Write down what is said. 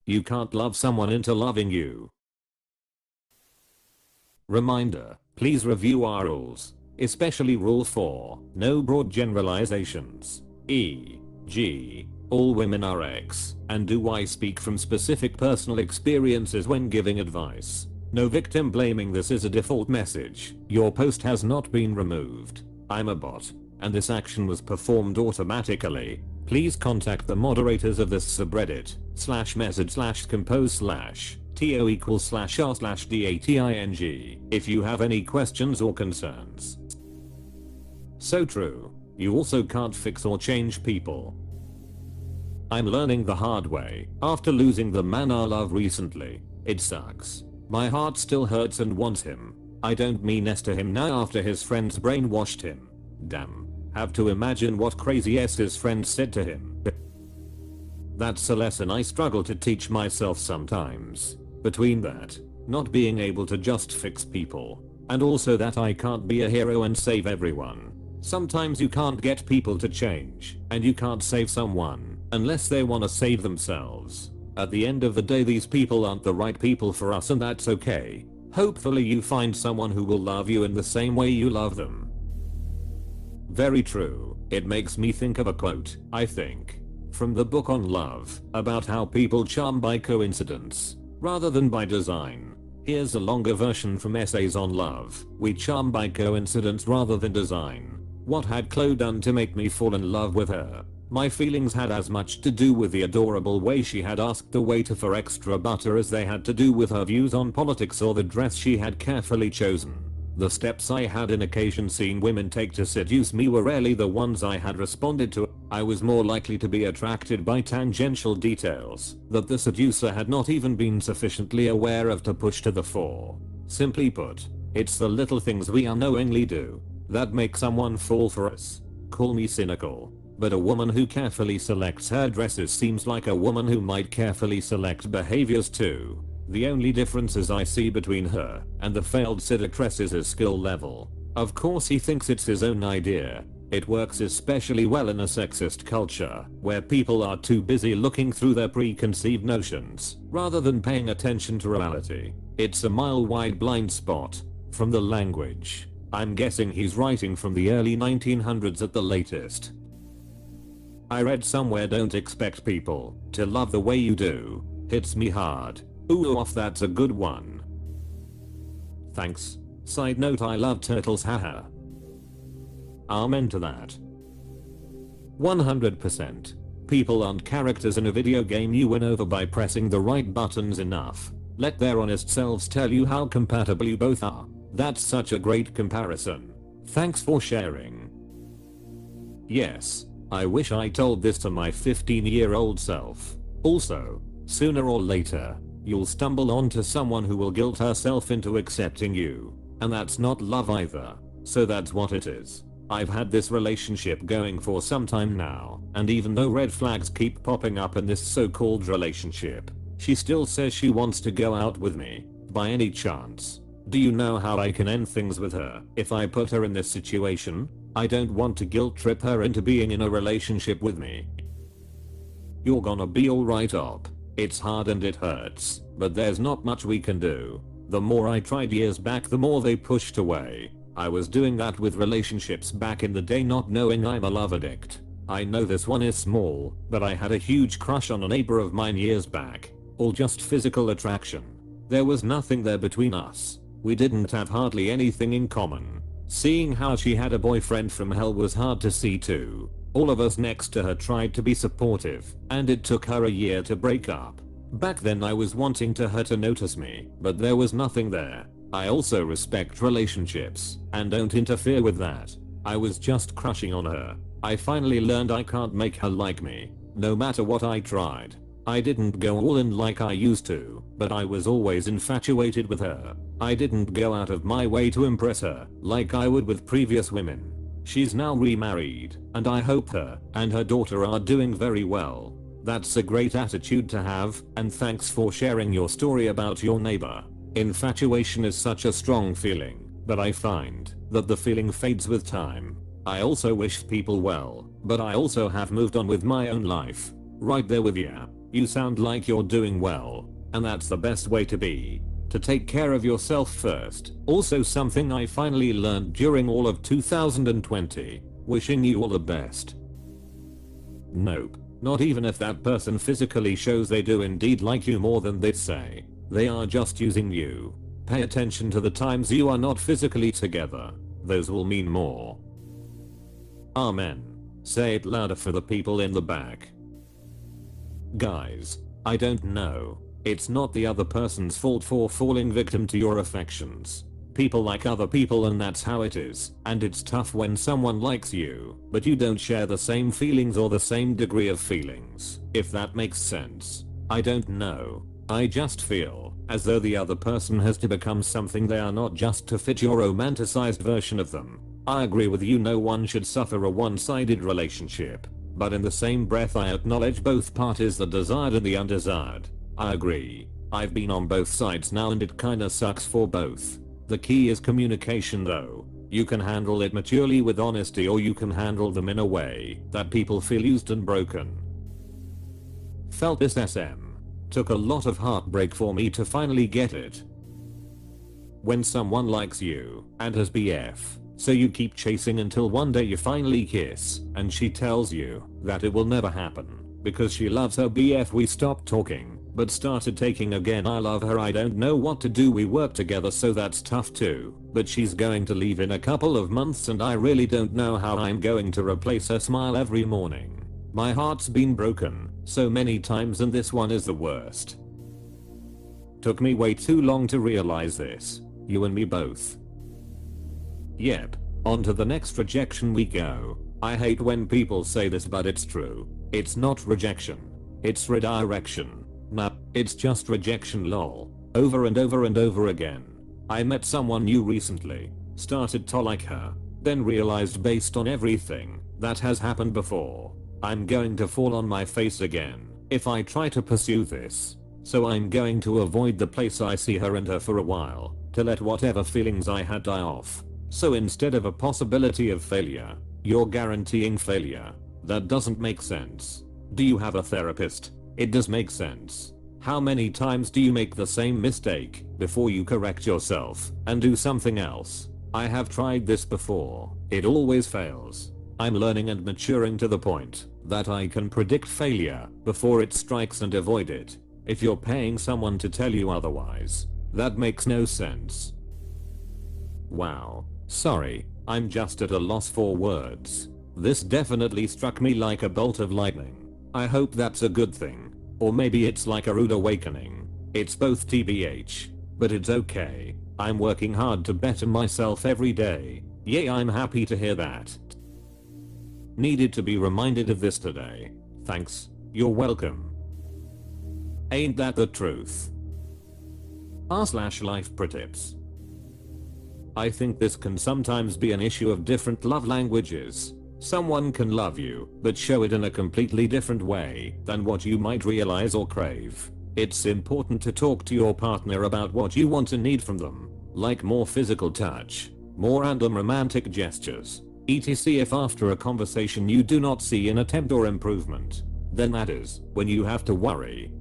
You can't love someone into loving you. Reminder, please review our rules, especially rule 4, no broad generalizations, e.g., all women are X, and do I speak from specific personal experiences when giving advice. No victim blaming. This is a default message. Your post has not been removed. I'm a bot, and this action was performed automatically. Please contact the moderators of this subreddit, /message/compose/to equals /r/dating if you have any questions or concerns. So true. You also can't fix or change people. I'm learning the hard way after losing the man I love recently. It sucks. My heart still hurts and wants him. I don't mean S to him now after his friends brainwashed him. Damn. Have to imagine what crazy S his friends said to him. That's a lesson I struggle to teach myself sometimes. Between that, not being able to just fix people, and also that I can't be a hero and save everyone. Sometimes you can't get people to change, and you can't save someone unless they want to save themselves. At the end of the day, these people aren't the right people for us, and that's okay. Hopefully you find someone who will love you in the same way you love them. Very true. It makes me think of a quote, I think, from the book on love, about how people charm by coincidence rather than by design. Here's a longer version from Essays on Love. We charm by coincidence rather than design. What had Chloe done to make me fall in love with her? My feelings had as much to do with the adorable way she had asked the waiter for extra butter as they had to do with her views on politics or the dress she had carefully chosen. The steps I had in occasion seen women take to seduce me were rarely the ones I had responded to. I was more likely to be attracted by tangential details that the seducer had not even been sufficiently aware of to push to the fore. Simply put, it's the little things we unknowingly do that make someone fall for us. Call me cynical, but a woman who carefully selects her dresses seems like a woman who might carefully select behaviors too. The only differences I see between her and the failed seductress is his skill level. Of course he thinks it's his own idea. It works especially well in a sexist culture, where people are too busy looking through their preconceived notions, rather than paying attention to reality. It's a mile-wide blind spot. From the language, I'm guessing he's writing from the early 1900s at the latest. I read somewhere, don't expect people to love the way you do. Hits me hard. Ooh, off, that's a good one. Thanks. Side note, I love turtles, haha. Amen to that. 100%. People aren't characters in a video game you win over by pressing the right buttons enough. Let their honest selves tell you how compatible you both are. That's such a great comparison. Thanks for sharing. Yes, I wish I told this to my 15-year-old self. Also, sooner or later, you'll stumble onto someone who will guilt herself into accepting you. And that's not love either. So that's what it is. I've had this relationship going for some time now, and even though red flags keep popping up in this so-called relationship, she still says she wants to go out with me. By any chance, do you know how I can end things with her if I put her in this situation? I don't want to guilt trip her into being in a relationship with me. You're gonna be alright, op. It's hard and it hurts, but there's not much we can do. The more I tried years back, the more they pushed away. I was doing that with relationships back in the day, not knowing I'm a love addict. I know this one is small, but I had a huge crush on a neighbor of mine years back. All just physical attraction. There was nothing there between us. We didn't have hardly anything in common. Seeing how she had a boyfriend from hell was hard to see too. All of us next to her tried to be supportive, and it took her a year to break up. Back then I was wanting her to notice me, but there was nothing there. I also respect relationships, and don't interfere with that. I was just crushing on her. I finally learned I can't make her like me, no matter what I tried. I didn't go all in like I used to, but I was always infatuated with her. I didn't go out of my way to impress her, like I would with previous women. She's now remarried, and I hope her and her daughter are doing very well. That's a great attitude to have, and thanks for sharing your story about your neighbor. Infatuation is such a strong feeling, but I find that the feeling fades with time. I also wish people well, but I also have moved on with my own life. Right there with ya. You sound like you're doing well, and that's the best way to be. To take care of yourself first. Also something I finally learned during all of 2020. Wishing you all the best. Nope. Not even if that person physically shows they do indeed like you more than they say. They are just using you. Pay attention to the times you are not physically together. Those will mean more. Amen. Say it louder for the people in the back. Guys, I don't know. It's not the other person's fault for falling victim to your affections. People like other people and that's how it is, and it's tough when someone likes you, but you don't share the same feelings or the same degree of feelings, if that makes sense. I don't know. I just feel as though the other person has to become something they are not just to fit your romanticized version of them. I agree with you, no one should suffer a one-sided relationship, but in the same breath I acknowledge both parties, the desired and the undesired. I agree. I've been on both sides now and it kinda sucks for both. The key is communication though. You can handle it maturely with honesty, or you can handle them in a way that people feel used and broken. Felt this SM. Took a lot of heartbreak for me to finally get it. When someone likes you and has BF, so you keep chasing until one day you finally kiss and she tells you that it will never happen because she loves her BF. We stopped talking but started taking again. I love her, I don't know what to do, we work together so that's tough too, but she's going to leave in a couple of months and I really don't know how I'm going to replace her smile every morning. My heart's been broken so many times and this one is the worst. Took me way too long to realize this. You and me both. Yep. On to the next rejection we go. I hate when people say this but it's true. It's not rejection. It's redirection. Nah, it's just rejection lol. Over and over and over again. I met someone new recently. Started to like her. Then realized based on everything that has happened before, I'm going to fall on my face again if I try to pursue this. So I'm going to avoid the place I see her and her for a while to let whatever feelings I had die off. So instead of a possibility of failure, you're guaranteeing failure. That doesn't make sense. Do you have a therapist? It does make sense. How many times do you make the same mistake before you correct yourself and do something else? I have tried this before. It always fails. I'm learning and maturing to the point that I can predict failure before it strikes and avoid it. If you're paying someone to tell you otherwise, that makes no sense. Wow. Sorry, I'm just at a loss for words. This definitely struck me like a bolt of lightning. I hope that's a good thing. Or maybe it's like a rude awakening. It's both TBH. But it's okay. I'm working hard to better myself every day. Yay, I'm happy to hear that. Needed to be reminded of this today. Thanks. You're welcome. Ain't that the truth? r/life pro tips. I think this can sometimes be an issue of different love languages. Someone can love you, but show it in a completely different way than what you might realize or crave. It's important to talk to your partner about what you want and need from them, like more physical touch, more random romantic gestures, etc. If after a conversation you do not see an attempt or improvement, then that is when you have to worry.